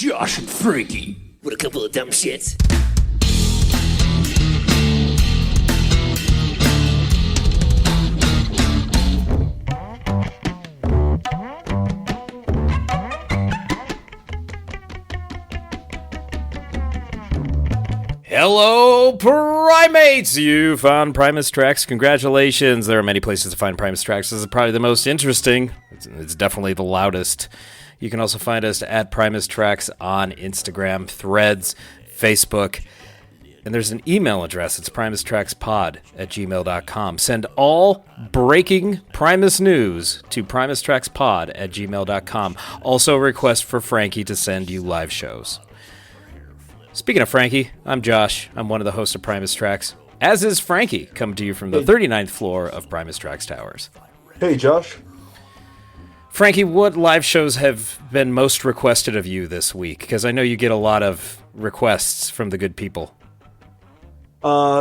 Josh and Frankie with a couple of dumb shits. Hello, primates! You found Primus Tracks. Congratulations. There are many places to find Primus Tracks. This is probably the most interesting. It's definitely the loudest. You can also find us at Primus Tracks on Instagram, Threads, Facebook. And there's an email address. It's primustrackspod@gmail.com. Send all breaking Primus news to primustrackspod@gmail.com. Also, request for Frankie to send you live shows. Speaking of Frankie, I'm Josh. I'm one of the hosts of Primus Tracks, as is Frankie, coming to you from the 39th floor of Primus Tracks Towers. Hey, Josh. Frankie, what live shows have been most requested of you this week? Because I know you get a lot of requests from the good people.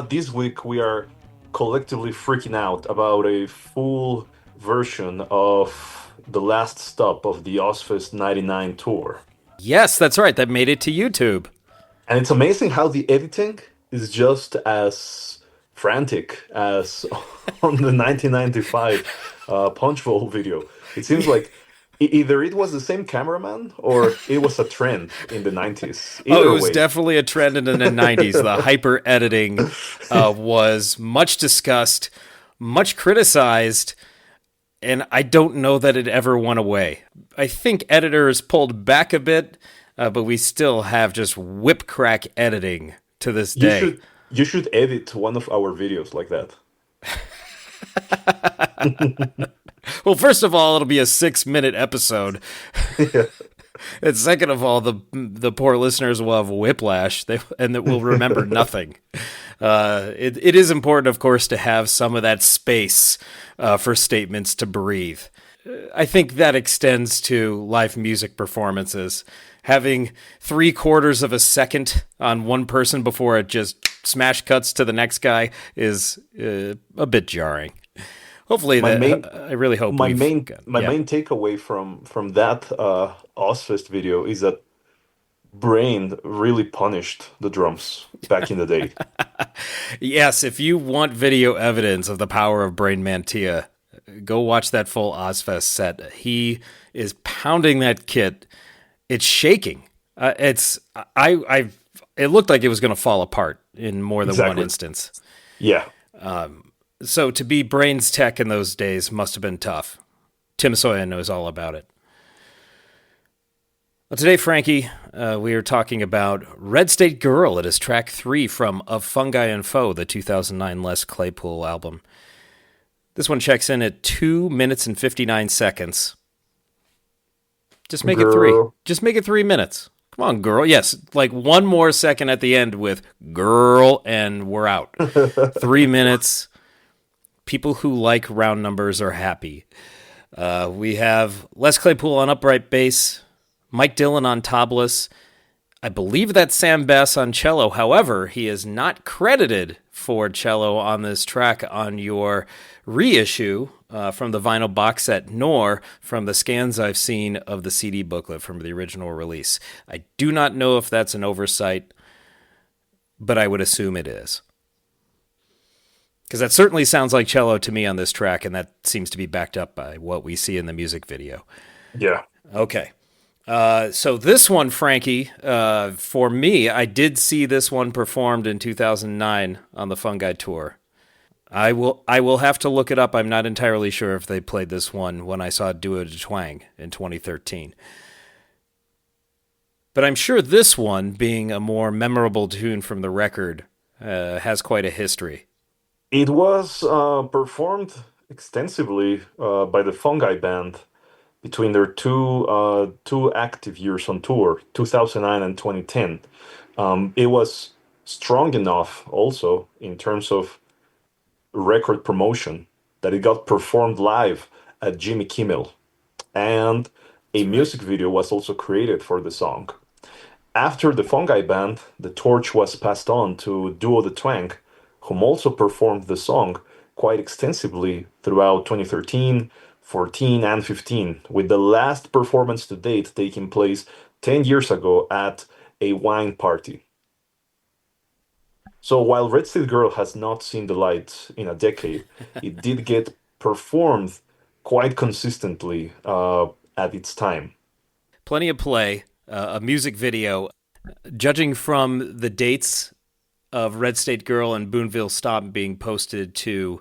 This week we are collectively freaking out about a full version of the last stop of the Ozfest 99 tour. Yes, that's right. That made it to YouTube. And it's amazing how the editing is just as frantic as on the 1995 Punchbowl video. It seems like either it was the same cameraman or it was a trend in the 90s. Either it was way. definitely a trend in the 90s. The hyper editing was much discussed, much criticized, and I don't know that it ever went away. I think editors pulled back a bit, but we still have just whip crack editing to this day. You should edit one of our videos like that. Well, first of all, it'll be a 6-minute episode. Yeah. And second of all, the poor listeners will have whiplash, and that will remember nothing. It is important, of course, to have some of that space for statements to breathe. I think that extends to live music performances. Having 3/4 of a second on one person before it just smash cuts to the next guy is a bit jarring. Hopefully, I really hope my main takeaway from that Ozfest video is that Brain really punished the drums back in the day. Yes, if you want video evidence of the power of Brain Mantia, go watch that full Ozfest set. He is pounding that kit. It's shaking. It looked like it was going to fall apart in more than one instance. Yeah. So to be Brain's tech in those days must have been tough. Tim Soya knows all about it. Well, today, Frankie, we are talking about Red State Girl. It is track 3 from Of Fungi and Foe, the 2009 Les Claypool album. This one checks in at 2 minutes and 59 seconds. Just make it 3. Just make it 3 minutes. Come on, girl. Yes, like one more second at the end with girl, and we're out. 3 minutes. People who like round numbers are happy. We have Les Claypool on upright bass, Mike Dillon on tablas. I believe that's Sam Bass on cello. However, he is not credited for cello on this track on your reissue from the vinyl box set, nor from the scans I've seen of the CD booklet from the original release. I do not know if that's an oversight, but I would assume it is. Because that certainly sounds like cello to me on this track, and that seems to be backed up by what we see in the music video. Yeah. Okay. So this one, Frankie, for me, I did see this one performed in 2009 on the Fungi tour. I will have to look it up. I'm not entirely sure if they played this one when I saw Duo de Twang in 2013. But I'm sure this one, being a more memorable tune from the record, has quite a history. It was performed extensively by the Fungi band between their two active years on tour, 2009 and 2010. It was strong enough also in terms of record promotion that it got performed live at Jimmy Kimmel. And a music video was also created for the song. After the Fungi band, the torch was passed on to Duo de Twang, whom also performed the song quite extensively throughout 2013, 14, and 15, with the last performance to date taking place 10 years ago at a wine party. So while Red State Girl has not seen the light in a decade, it did get performed quite consistently at its time. Plenty of play, a music video. Judging from the dates of Red State Girl and Boonville Stomp being posted to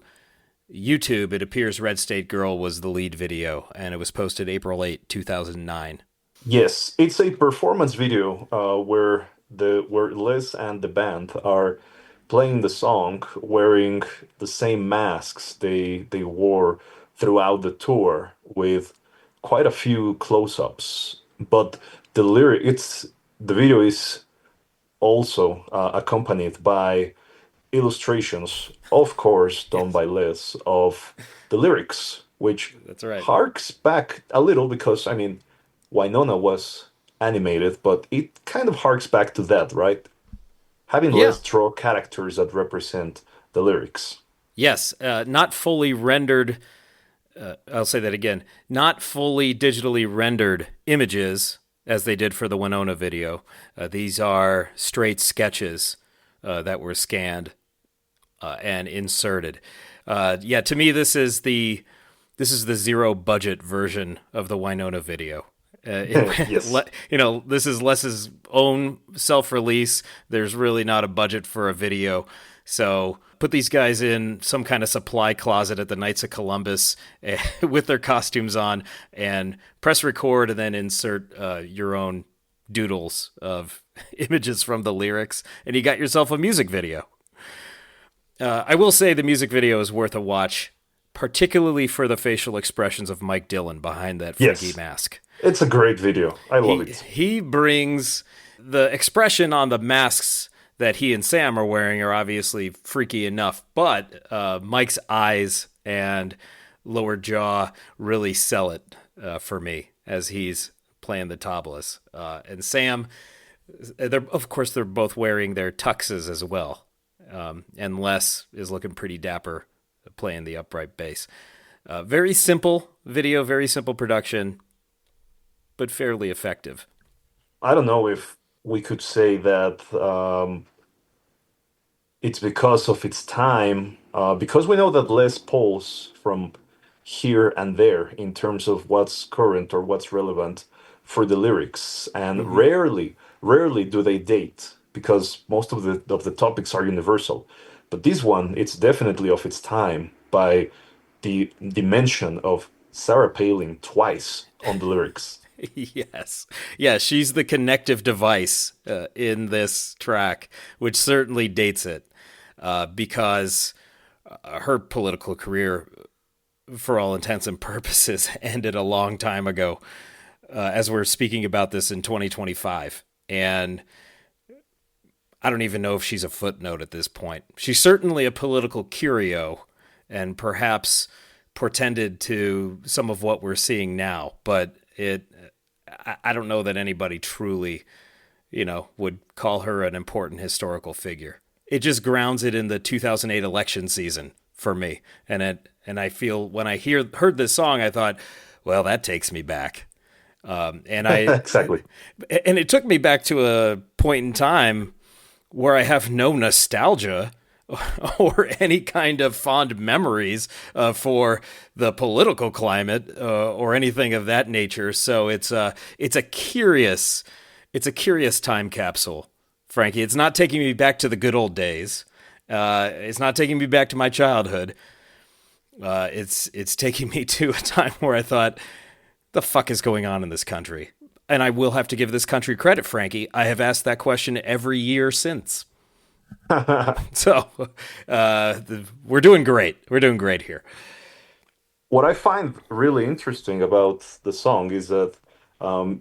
YouTube, it appears Red State Girl was the lead video, and it was posted April 8th, 2009. Yes, it's a performance video where Liz and the band are playing the song wearing the same masks they wore throughout the tour with quite a few close-ups. But the video is also accompanied by illustrations, of course, done Yes, by Liz, of the lyrics, which that's right. harks back a little because, I mean, Winona was animated, but it kind of harks back to that, right? Having Yeah. Liz draw characters that represent the lyrics. Yes, not fully rendered. I'll say that again. Not fully digitally rendered images as they did for the Winona video. These are straight sketches that were scanned and inserted. Yeah, to me, this is the zero budget version of the Winona video. Yes. This is Les's own self release. There's really not a budget for a video. So put these guys in some kind of supply closet at the Knights of Columbus with their costumes on and press record and then insert your own doodles of images from the lyrics. And you got yourself a music video. I will say the music video is worth a watch, particularly for the facial expressions of Mike Dillon behind that freaky Yes. mask. It's a great video. I love He it. he brings the expression on the masks that he and Sam are wearing are obviously freaky enough, but Mike's eyes and lower jaw really sell it for me as he's playing the tablas. And Sam, they're both wearing their tuxes as well. And Les is looking pretty dapper playing the upright bass. Very simple video, very simple production, but fairly effective. I don't know if we could say that it's because of its time, because we know that Les pulls from here and there in terms of what's current or what's relevant for the lyrics, and Mm-hmm. rarely do they date because most of the topics are universal. But this one, it's definitely of its time by the dimension of Sarah Palin twice on the lyrics. Yes. Yeah, she's the connective device in this track, which certainly dates it because her political career, for all intents and purposes, ended a long time ago as we're speaking about this in 2025. And I don't even know if she's a footnote at this point. She's certainly a political curio and perhaps portended to some of what we're seeing now, but I don't know that anybody truly, would call her an important historical figure. It just grounds it in the 2008 election season for me. And I feel when I heard this song, I thought, well, that takes me back. And Exactly. it took me back to a point in time where I have no nostalgia or any kind of fond memories for the political climate or anything of that nature. So it's a curious time capsule, Frankie. It's not taking me back to the good old days. It's not taking me back to my childhood. It's taking me to a time where I thought, the fuck is going on in this country? And I will have to give this country credit, Frankie. I have asked that question every year since. So we're doing great. We're doing great here. What I find really interesting about the song is that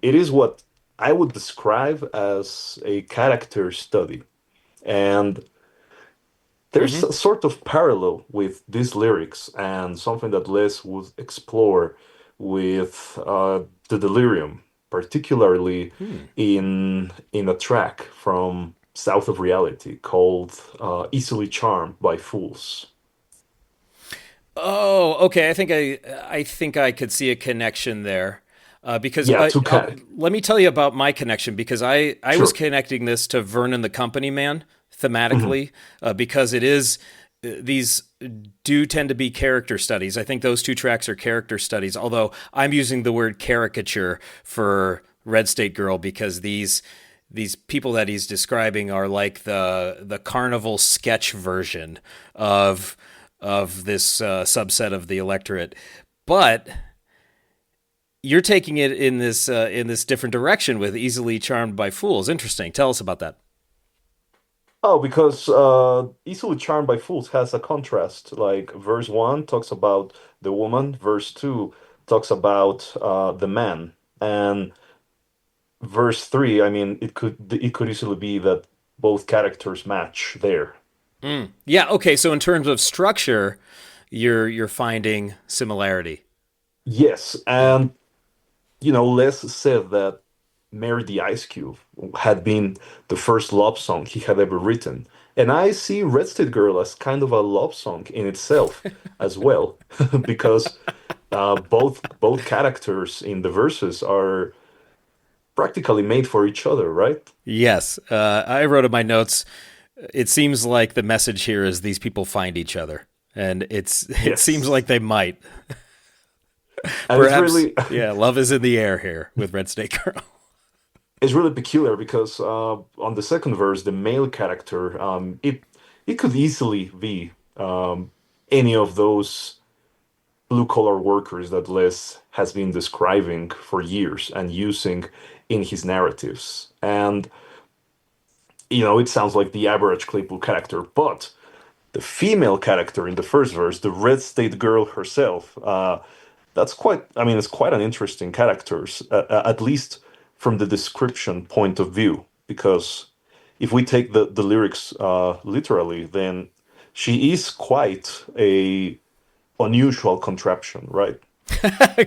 it is what I would describe as a character study. And there's Mm-hmm. a sort of parallel with these lyrics and something that Les would explore with the Delirium, particularly Hmm. in a track from South of Reality called "Easily Charmed by Fools." Oh, okay. I think I could see a connection there. Because Yeah, two cat. let me tell you about my connection because I was Sure. connecting this to Vernon the Company Man Mhm. thematically because it is these do tend to be character studies. I think those two tracks are character studies, although I'm using the word caricature for Red State Girl because these people that he's describing are like the carnival sketch version of this subset of the electorate. But you're taking it in this different direction with easily charmed by fools. Interesting. Tell us about that. Oh, because Easily Charmed by Fools has a contrast. Like verse one talks about the woman, verse two talks about the man, and verse three, I mean, it could easily be that both characters match there. Yeah. Okay. So in terms of structure, you're finding similarity. Yes, and Les said that Mary the Ice Cube had been the first love song he had ever written. And I see Red State Girl as kind of a love song in itself as well, because both characters in the verses are practically made for each other, right? Yes. I wrote in my notes. It seems like the message here is these people find each other, and it seems Yes. like they might. And it's Perhaps. really Yeah. Love is in the air here with Red State Girl. it's really peculiar because on the second verse, the male character, it could easily be any of those blue collar workers that Les has been describing for years and using in his narratives. And, it sounds like the average Claypool character, but the female character in the first verse, the Red State Girl herself, it's quite an interesting character, at least from the description point of view, because if we take the lyrics literally, then she is quite a unusual contraption, right?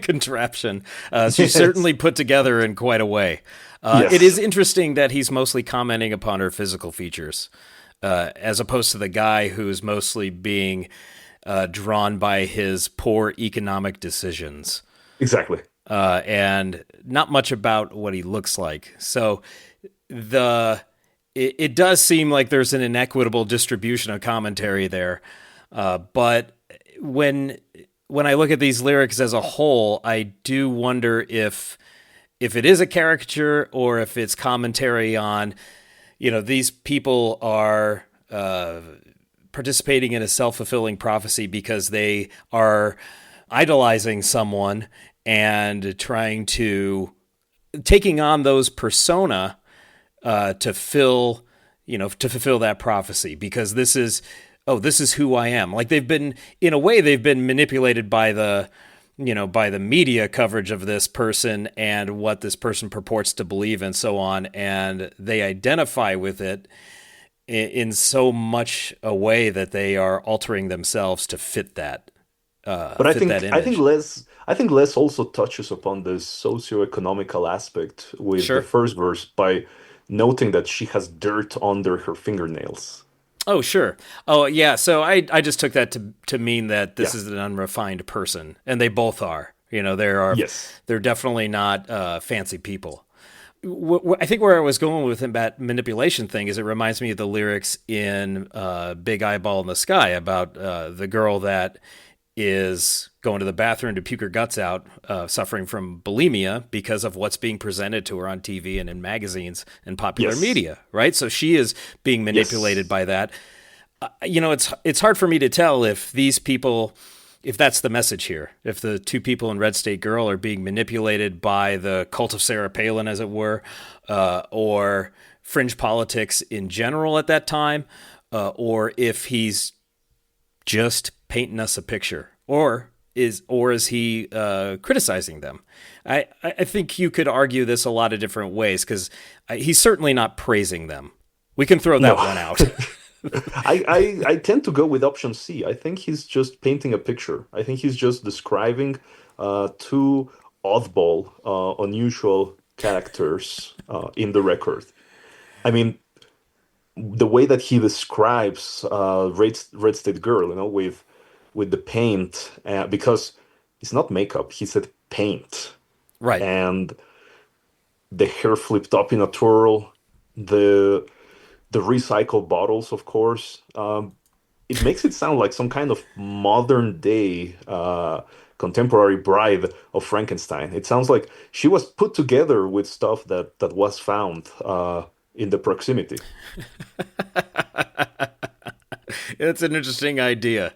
Contraption. She's Yes. certainly put together in quite a way. It is Yes. interesting that he's mostly commenting upon her physical features, as opposed to the guy who's mostly being drawn by his poor economic decisions Exactly. and not much about what he looks like. So the it does seem like there's an inequitable distribution of commentary there, but when when I look at these lyrics as a whole, I do wonder if it is a caricature or if it's commentary on, these people are participating in a self fulfilling prophecy because they are idolizing someone and trying to taking on those persona to fill to fulfill that prophecy because this is who I am. Like they've been in a way they've been manipulated by the by the media coverage of this person and what this person purports to believe and so on, and they identify with it in so much a way that they are altering themselves to But I fit that think I think image. Les also touches upon the socio-economical aspect with the Sure. first verse by noting that she has dirt under her fingernails. Oh, sure. Oh, yeah. So I just took that to mean that this Yeah. is an unrefined person, and they both are. Yes. They're definitely not fancy people. I think where I was going with that manipulation thing is it reminds me of the lyrics in Big Eyeball in the Sky about the girl that is going to the bathroom to puke her guts out, suffering from bulimia because of what's being presented to her on TV and in magazines and popular Yes. media, right? So she is being manipulated Yes. by that. It's hard for me to tell if these people, if that's the message here, if the two people in Red State Girl are being manipulated by the cult of Sarah Palin, as it were, or fringe politics in general at that time, or if he's just painting us a picture, or is he criticizing them? I think you could argue this a lot of different ways because he's certainly not praising them. We can throw No. that one out. I tend to go with option C. I think he's just painting a picture. I think he's just describing two oddball, unusual characters in the record. I mean, the way that he describes Red State Girl, with the paint, because it's not makeup. He said paint. Right. and the hair flipped up in a twirl, the the recycled bottles, of course. It makes it sound like some kind of modern day contemporary bride of Frankenstein. It sounds like she was put together with stuff that was found in the proximity. It's an interesting idea.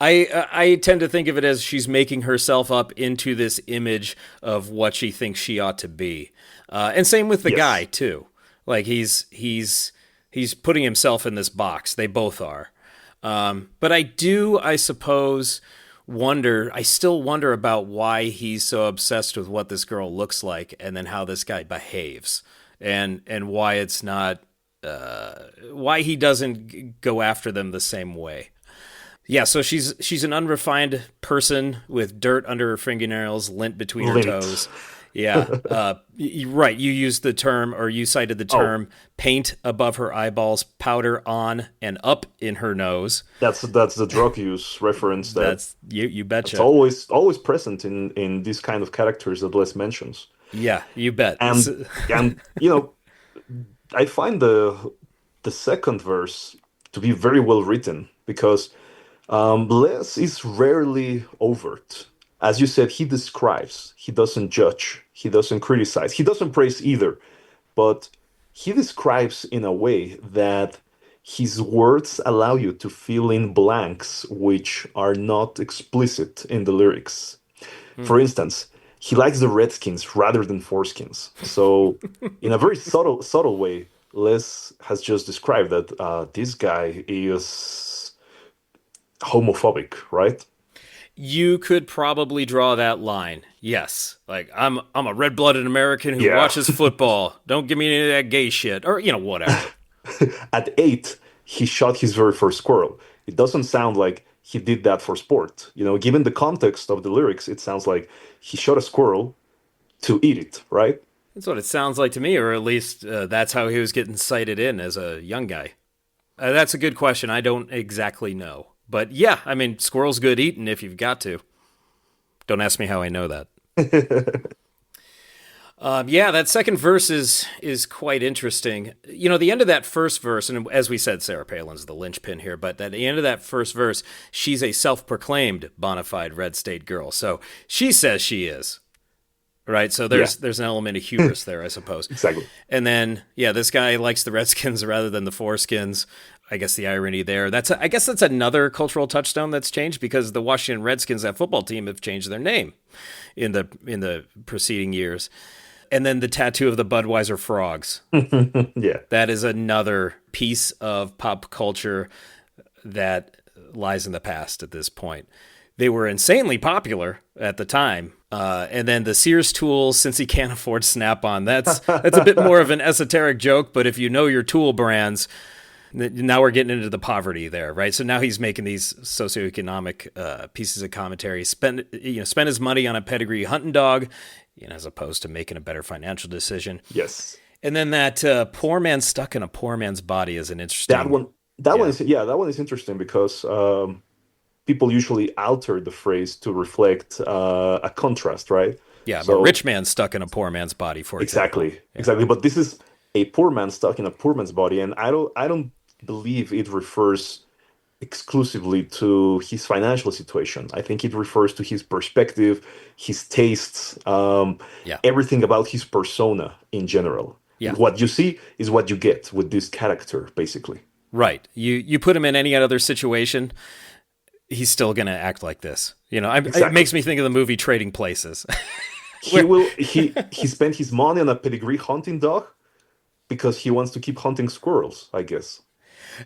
I tend to think of it as she's making herself up into this image of what she thinks she ought to be, and same with the guy Yes. too. Like he's putting himself in this box. They both are. But I suppose, wonder. I still wonder about why he's so obsessed with what this girl looks like, and then how this guy behaves, and why it's not. Why he doesn't go after them the same way. Yeah, so she's an unrefined person with dirt under her fingernails, lint between her Lint. toes. Yeah, right. You used the term, or you cited the Oh, term, paint above her eyeballs, powder on and up in her nose. that's the drug use reference That's you. You that's betcha. always present in these kind of characters that Les mentions. Yeah, you bet. And I find the second verse to be very well written because Les is rarely overt. As you said, he describes, he doesn't judge, he doesn't criticize, he doesn't praise either, but he describes in a way that his words allow you to fill in blanks which are not explicit in the lyrics. For instance, he likes the Redskins rather than foreskins. So, in a very subtle way, Les has just described that this guy is homophobic, right? You could probably draw that line. Yes. Like I'm a red-blooded American who Yeah. watches football. Don't give me any of that gay shit, or whatever. At 8, he shot his very first squirrel. It doesn't sound like he did that for sport. Given the context of the lyrics, it sounds like he shot a squirrel to eat it, right? That's what it sounds like to me, or at least that's how he was getting cited in as a young guy. That's a good question. I don't exactly know. But yeah, I mean, squirrel's good eating if you've got to. Don't ask me how I know that. Yeah, that second verse is quite interesting. The end of that first verse, and as we said, Sarah Palin's the linchpin here, but at the end of that first verse, she's a self-proclaimed bona fide red state girl. So she says she is. Right, so Yeah, there's an element of hubris there, I suppose. exactly. And then, yeah, this guy likes the Redskins rather than the Foreskins. I guess the irony there. I guess that's another cultural touchstone that's changed because the Washington Redskins, that football team, have changed their name in the preceding years. And then the tattoo of the Budweiser frogs. Yeah. That is another piece of pop culture that lies in the past at this point. They were insanely popular at the time. And then the Sears tools, since he can't afford Snap-on, that's a bit more of an esoteric joke. But if you know your tool brands, now we're getting into the poverty there, right? So now he's making these socioeconomic pieces of commentary. Spend his money on a pedigree hunting dog, as opposed to making a better financial decision. Yes. And then that poor man stuck in a poor man's body is an That interesting. one that one Yeah. is yeah, that one is interesting because people usually alter the phrase to reflect a contrast, right? Yeah, I'm a So rich man stuck in a poor man's body, for example. exactly, Yeah. exactly. But this is a poor man stuck in a poor man's body, and I don't believe it refers exclusively to his financial situation. I think it refers to his perspective, his tastes, Yeah. everything about his persona in general. Yeah. What you see is what you get with this character, basically. Right. You put him in any other situation, he's still going to act like this. It Exactly. makes me think of the movie Trading Places. He Where will he spent his money on a pedigree hunting dog because he wants to keep hunting squirrels, I guess.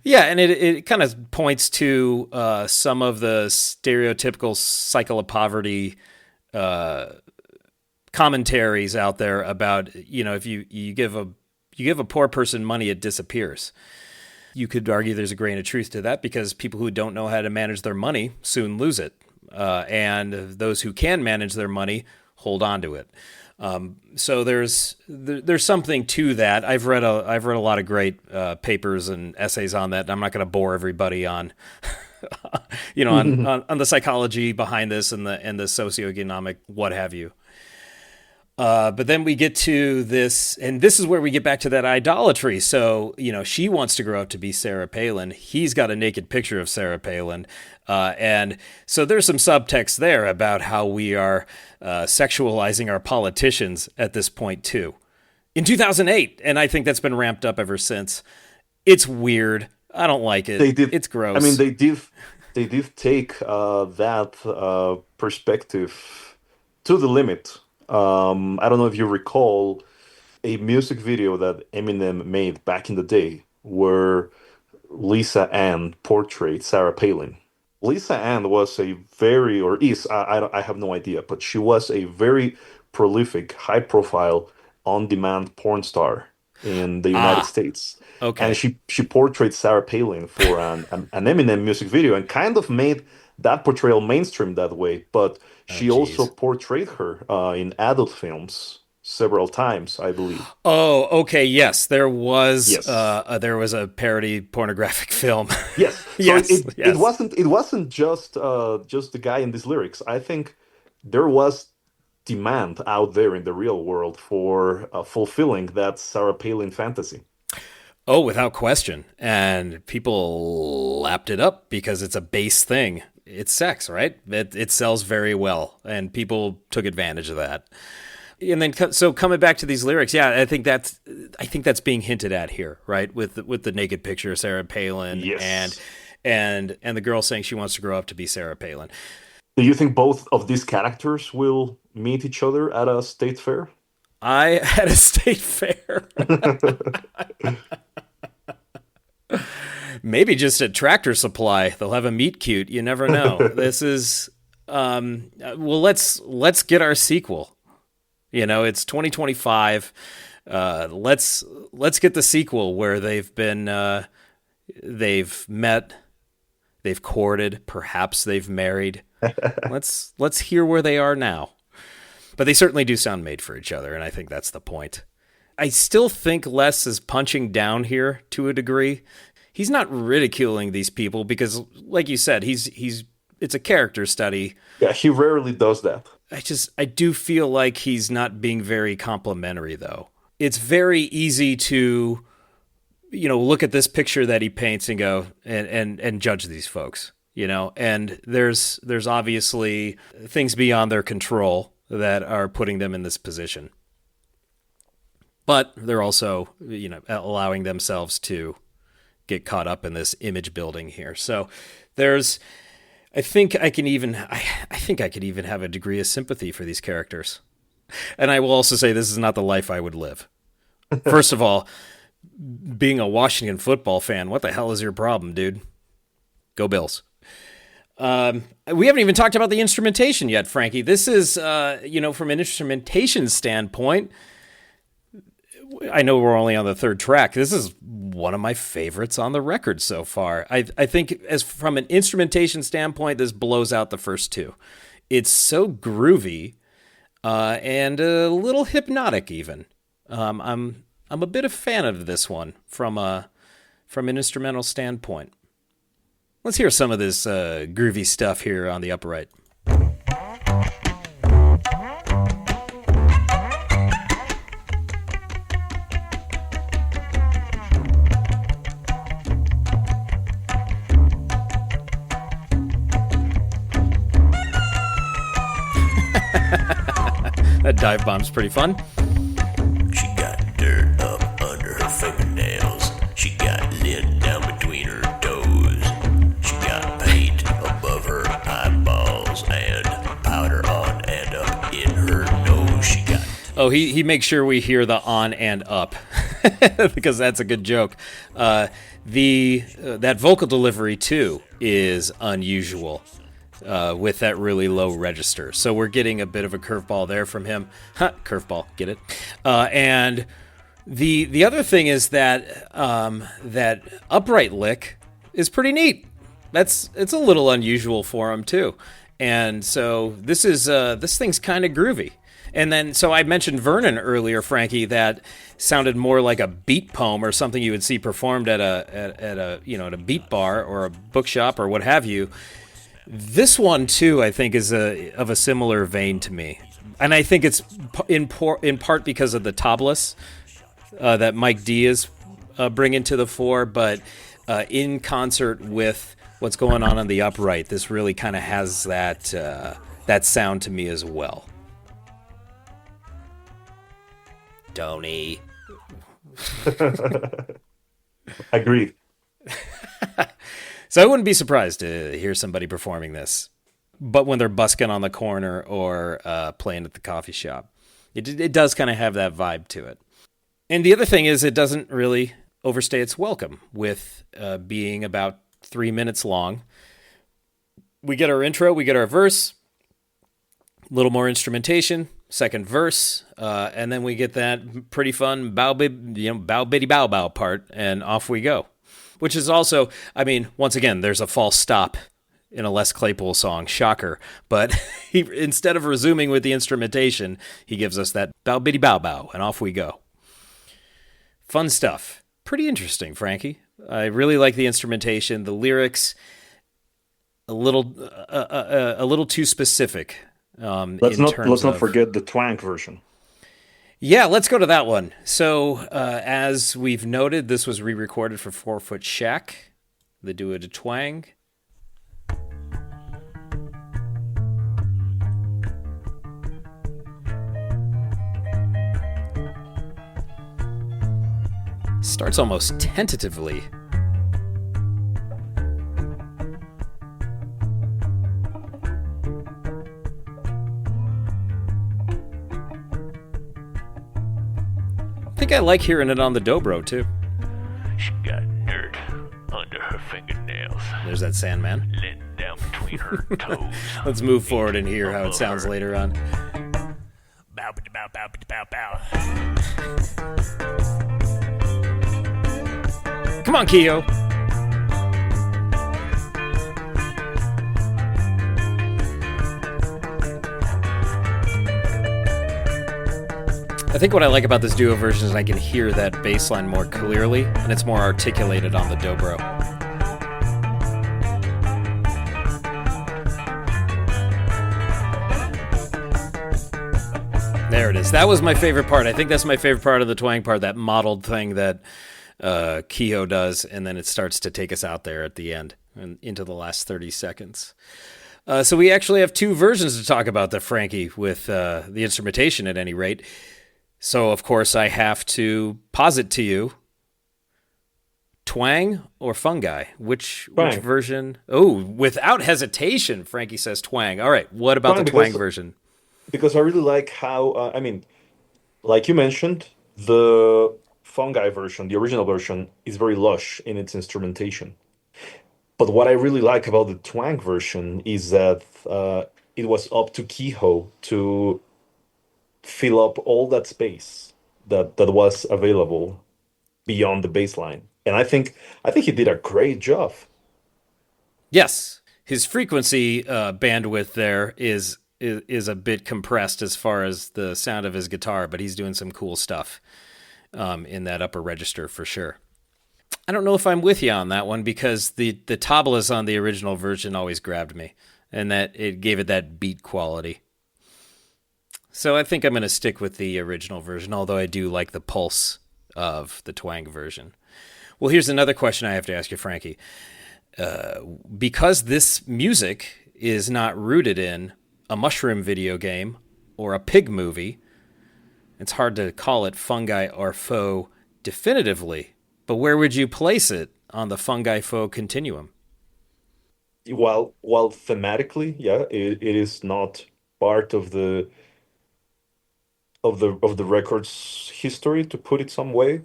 Yeah, and it kind of points to some of the stereotypical cycle of poverty commentaries out there about, if you give a poor person money, it disappears. You could argue there's a grain of truth to that because people who don't know how to manage their money soon lose it, and those who can manage their money hold on to it. So there's something to that. I've read a lot of great papers and essays on that. And I'm not going to bore everybody on on the psychology behind this and the socioeconomic what have you. But then we get to this, and this is where we get back to that idolatry. So, she wants to grow up to be Sarah Palin. He's got a naked picture of Sarah Palin. And so there's some subtext there about how we are sexualizing our politicians at this point, too. In 2008, and I think that's been ramped up ever since. It's weird. I don't like it. It's gross. I mean, they did take that perspective to the limit. I don't know if you recall a music video that Eminem made back in the day where Lisa Ann portrayed Sarah Palin. Lisa Ann was a very, or is, I have no idea, but she was a very prolific, high-profile, on-demand porn star in the United States. Okay. And she portrayed Sarah Palin for an Eminem music video and kind of made that portrayal mainstream that way. But she also portrayed her in adult films several times, I believe. Oh, okay. Yes, there was Yes. there was a parody pornographic film. Yes. So Yes, it yes. it wasn't just the guy in these lyrics. I think there was demand out there in the real world for fulfilling that Sarah Palin fantasy. Oh, without question. And people lapped it up because it's a base thing. It's sex, right? It sells very well, and people took advantage of that. And then, so coming back to these lyrics, yeah, I think that's being hinted at here, right? With the naked picture of Sarah Palin, Yes. and the girl saying she wants to grow up to be Sarah Palin. Do you think both of these characters will meet each other at a state fair? I had a state fair. Maybe just at Tractor Supply. They'll have a meet cute. You never know. This is well, let's get our sequel. It's 2025. Let's get the sequel where they've met, they've courted, perhaps they've married. Let's hear where they are now. But they certainly do sound made for each other, and I think that's the point. I still think Les is punching down here to a degree. He's not ridiculing these people because, like you said, it's a character study. Yeah, he rarely does that. I do feel like he's not being very complimentary, though. It's very easy to, look at this picture that he paints and go and judge these folks, and there's obviously things beyond their control that are putting them in this position. But they're also, allowing themselves to get caught up in this image building here. So I think I could even have a degree of sympathy for these characters. And I will also say this is not the life I would live. First of all, being a Washington football fan, what the hell is your problem, dude? Go Bills. We haven't even talked about the instrumentation yet, Frankie. This is, from an instrumentation standpoint, I know we're only on the third track. This is one of my favorites on the record so far. I think as from an instrumentation standpoint, this blows out the first two. It's so groovy and a little hypnotic even. I'm a bit of a fan of this one from an instrumental standpoint. Let's hear some of this groovy stuff here on the upright. That dive bomb's pretty fun. She got dirt up under her fingernails. She got lint down between her toes. She got paint above her eyeballs and powder on and up in her nose. She got... Oh, he makes sure we hear the on and up because that's a good joke. That vocal delivery too is unusual. With that really low register. So we're getting a bit of a curveball there from him. Curveball, get it? And the other thing is that that upright lick is pretty neat. It's a little unusual for him too. And so this thing's kind of groovy. And then, so I mentioned Vernon earlier, Frankie, that sounded more like a beat poem or something you would see performed at a at a beat bar or a bookshop or what have you. This one too, I think, is of a similar vein to me, and I think it's in part because of the tablas that Mike D is bringing to the fore, but in concert with what's going on the upright, this really kind of has that sound to me as well. Tony. Agreed. So I wouldn't be surprised to hear somebody performing this, but when they're busking on the corner or playing at the coffee shop, it does kind of have that vibe to it. And the other thing is, it doesn't really overstay its welcome with being about 3 minutes long. We get our intro, we get our verse, a little more instrumentation, second verse, and then we get that pretty fun bow bitty bow bow part, and off we go. Which is also, I mean, once again, there's a false stop in a Les Claypool song, shocker. But instead of resuming with the instrumentation, he gives us that bow bitty bow bow, and off we go. Fun stuff. Pretty interesting, Frankie. I really like the instrumentation. The lyrics, a little too specific. Let's not forget the twang version. Yeah, let's go to that one. So, as we've noted, this was re-recorded for 4 Foot Shack. They do it a twang. Starts almost tentatively. I think I like hearing it on the dobro, too. She got dirt under her fingernails. There's that Sandman. Lint down between her toes. Let's move forward and hear how it sounds later on. Bow, bow, bow, bow, bow. Come on, Keogh. I think what I like about this duo version is I can hear that bass line more clearly, and it's more articulated on the dobro. There it is. That was my favorite part. I think that's my favorite part of the twang part, that mottled thing that Keogh does, and then it starts to take us out there at the end and into the last 30 seconds. So we actually have 2 versions to talk about the Frankie, with the instrumentation at any rate. So, of course, I have to posit to you, twang or fungi? Which version? Oh, without hesitation, Frankie says twang. All right, what about the twang version? Because I really like how, like you mentioned, the fungi version, the original version, is very lush in its instrumentation. But what I really like about the twang version is that it was up to Kehoe to fill up all that space that was available beyond the bass line. And I think he did a great job. Yes, his frequency bandwidth there is a bit compressed as far as the sound of his guitar, but he's doing some cool stuff in that upper register for sure. I don't know if I'm with you on that one, because the tablas on the original version always grabbed me, and that it gave it that beat quality. So I think I'm going to stick with the original version, although I do like the pulse of the twang version. Well, here's another question I have to ask you, Frankie. Because this music is not rooted in a mushroom video game or a pig movie, it's hard to call it Fungi or Foe definitively. But where would you place it on the Fungi-Foe continuum? While thematically, yeah, it is not part of the record's history, to put it some way.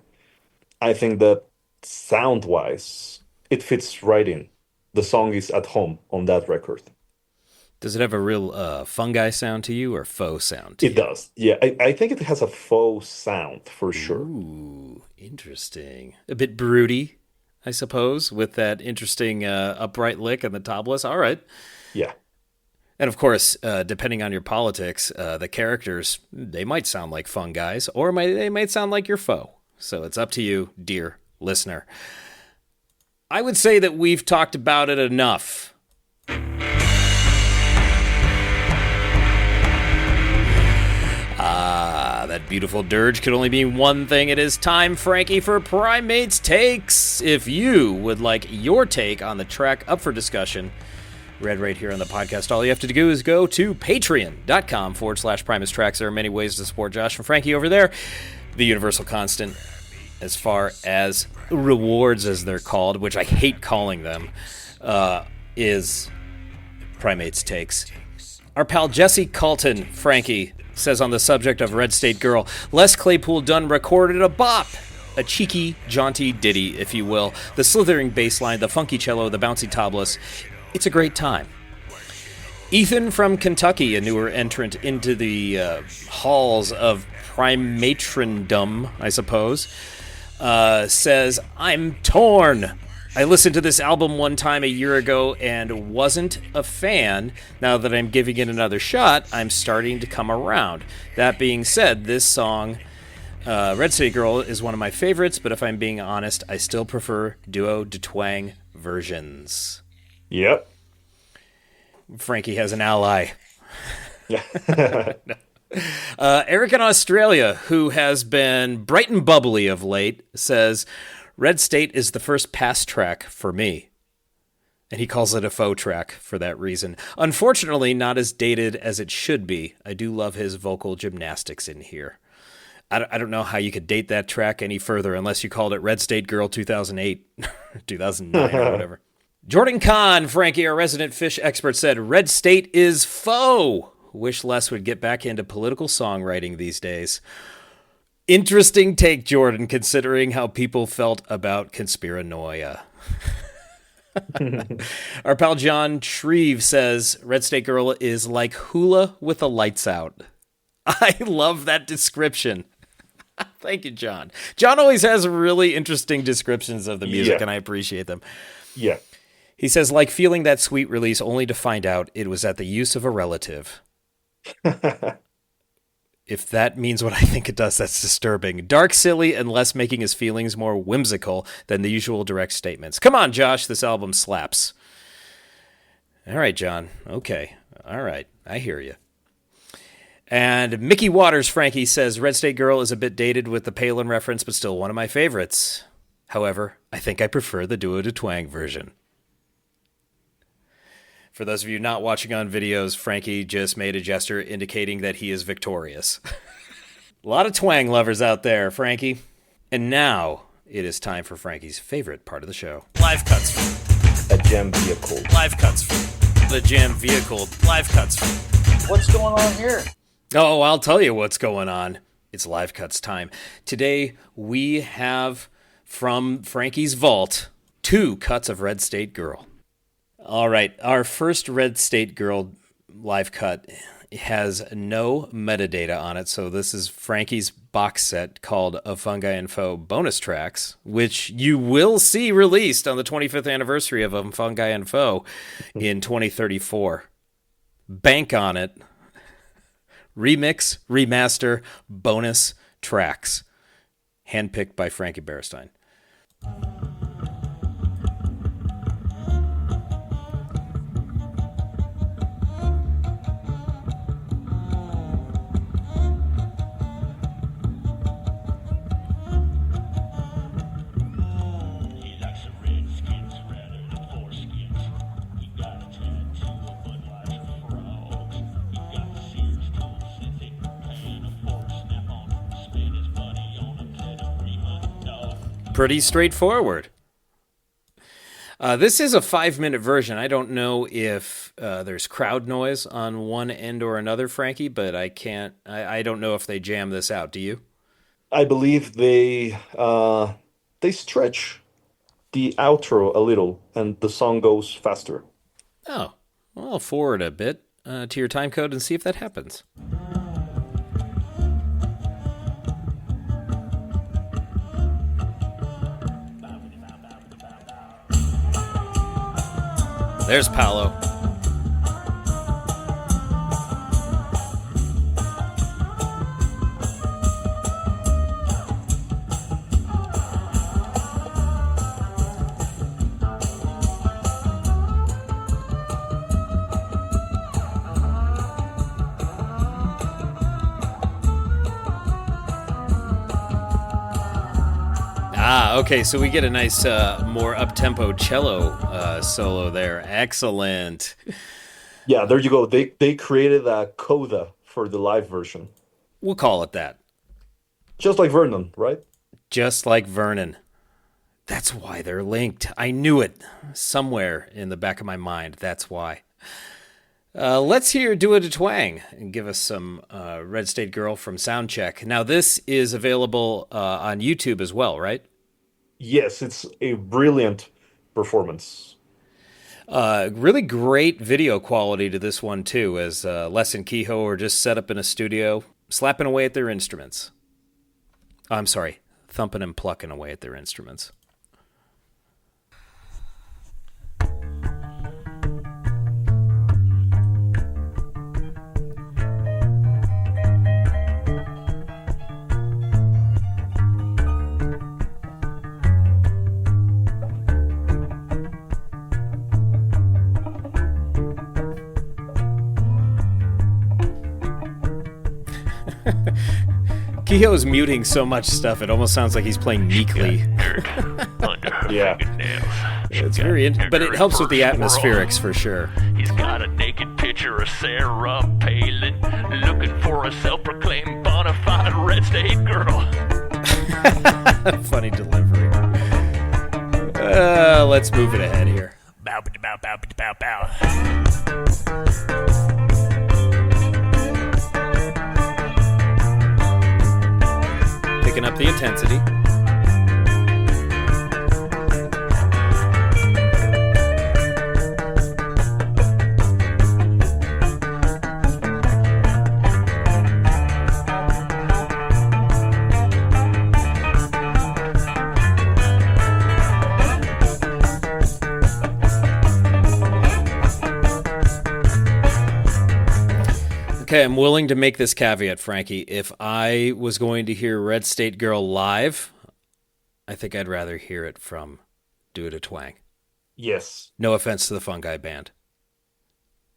I think that sound wise, it fits right in. The song is at home on that record. Does it have a real fungi sound to you, or faux sound to It you? does. Yeah, I think it has a faux sound for sure. Ooh, interesting. A bit broody, I suppose, with that interesting upright lick and the tablas. All right. Yeah. And of course, depending on your politics, the characters, they might sound like fun guys, or they might sound like your foe. So it's up to you, dear listener. I would say that we've talked about it enough. That beautiful dirge could only mean one thing. It is time, Frankie, for Primates Takes. If you would like your take on the track up for discussion, read right here on the podcast, all you have to do is go to patreon.com/Primates Tracks. There are many ways to support Josh and Frankie over there. The universal constant, as far as rewards, as they're called, which I hate calling them, is Primates Takes. Our pal Jesse Colton, Frankie, says on the subject of Red State Girl, Les Claypool done recorded a bop. A cheeky, jaunty ditty, if you will. The slithering bass line, the funky cello, the bouncy tablas. It's a great time. Ethan from Kentucky, a newer entrant into the halls of primatrondom, I suppose, says, I'm torn. I listened to this album one time a year ago and wasn't a fan. Now that I'm giving it another shot, I'm starting to come around. That being said, this song, Red State Girl, is one of my favorites, but if I'm being honest, I still prefer duo de twang versions. Yep. Frankie has an ally. Yeah. Eric in Australia, who has been bright and bubbly of late, says, Red State is the first pass track for me. And he calls it a faux track for that reason. Unfortunately, not as dated as it should be. I do love his vocal gymnastics in here. I don't know how you could date that track any further unless you called it Red State Girl 2008, 2009 or whatever. Jordan Kahn, Frankie, our resident Fish expert, said, Red State is faux. Wish Les would get back into political songwriting these days. Interesting take, Jordan, considering how people felt about conspiranoia. Our pal John Shreve says, Red State Girl is like hula with the lights out. I love that description. Thank you, John. John always has really interesting descriptions of the music, and I appreciate them. Yeah. He says, like feeling that sweet release only to find out it was at the use of a relative. If that means what I think it does, that's disturbing. Dark, silly, and less making his feelings more whimsical than the usual direct statements. Come on, Josh, this album slaps. All right, John. Okay. All right. I hear you. And Mickey Waters, Frankie, says, Red State Girl is a bit dated with the Palin reference, but still one of my favorites. However, I think I prefer the duo de twang version. For those of you not watching on videos, Frankie just made a gesture indicating that he is victorious. A lot of twang lovers out there, Frankie. And now it is time for Frankie's favorite part of the show. Live cuts. A jam vehicle. Live cuts. The jam vehicle. Live cuts. What's going on here? Oh, I'll tell you what's going on. It's live cuts time. Today we have from Frankie's vault 2 cuts of Red State Girl. All right, our first Red State Girl live cut has no metadata on it, so this is Frankie's box set called A Fungi and Foe bonus tracks, which you will see released on the 25th anniversary of Fungi and Foe in 2034. Bank on it. Remix, remaster, bonus tracks. Handpicked by Frankie Berestein. Pretty straightforward. This is a 5-minute version. I don't know if there's crowd noise on one end or another, Frankie, but I don't know if they jam this out. Do you? I believe they stretch the outro a little, and the song goes faster. Oh, well, I'll forward a bit to your time code and see if that happens. There's Paolo. Okay, so we get a nice, more up-tempo cello solo there. Excellent. Yeah, there you go. They created a coda for the live version, We'll call it that. just like Vernon, right? Just like Vernon. That's why they're linked. I knew it somewhere in the back of my mind. That's why. Let's hear Do It a Twang and give us some Red State Girl from Soundcheck. Now, this is available on YouTube as well, right? Yes, it's a brilliant performance. Really great video quality to this one, too, as Les and Kehoe are just set up in a studio, slapping away at their instruments. I'm sorry, thumping and plucking away at their instruments. Kehoe's muting so much stuff, it almost sounds like he's playing meekly. Yeah. It's very but it helps with the atmospherics for sure. He's got a naked picture of Sarah Palin, looking for a self-proclaimed bona fide red state girl. Funny delivery. Let's move it ahead here. Bow, bow, bow, bow, bow. Picking up the intensity. Okay, I'm willing to make this caveat, Frankie. If I was going to hear Red State Girl live, I think I'd rather hear it from Do It a Twang. Yes. No offense to the Fungi band.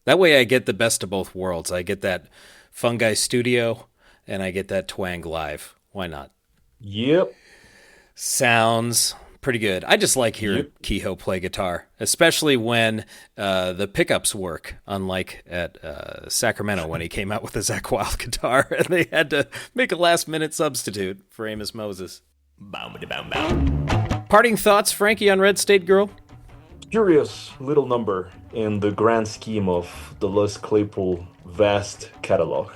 That way I get the best of both worlds. I get that Fungi studio, and I get that Twang live. Why not? Yep. Sounds pretty good. I just like hearing Kehoe play guitar, especially when the pickups work, unlike at Sacramento when he came out with the Zakk Wylde guitar and they had to make a last-minute substitute for Amos Moses. Parting thoughts, Frankie, on Red State Girl? Curious little number in the grand scheme of the Les Claypool vast catalog.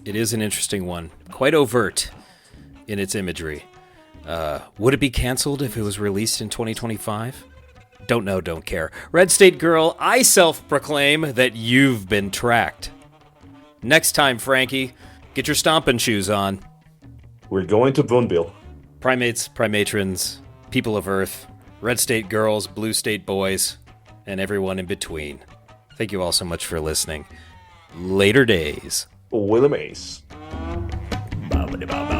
It is an interesting one. Quite overt in its imagery. Would it be canceled if it was released in 2025? Don't know, don't care. Red State Girl, I self-proclaim that you've been tracked. Next time, Frankie, get your stomping shoes on. We're going to Boonville. Primates, primatrons, people of Earth, Red State Girls, Blue State Boys, and everyone in between. Thank you all so much for listening. Later days. Willie Mays. Bow, bow, bow.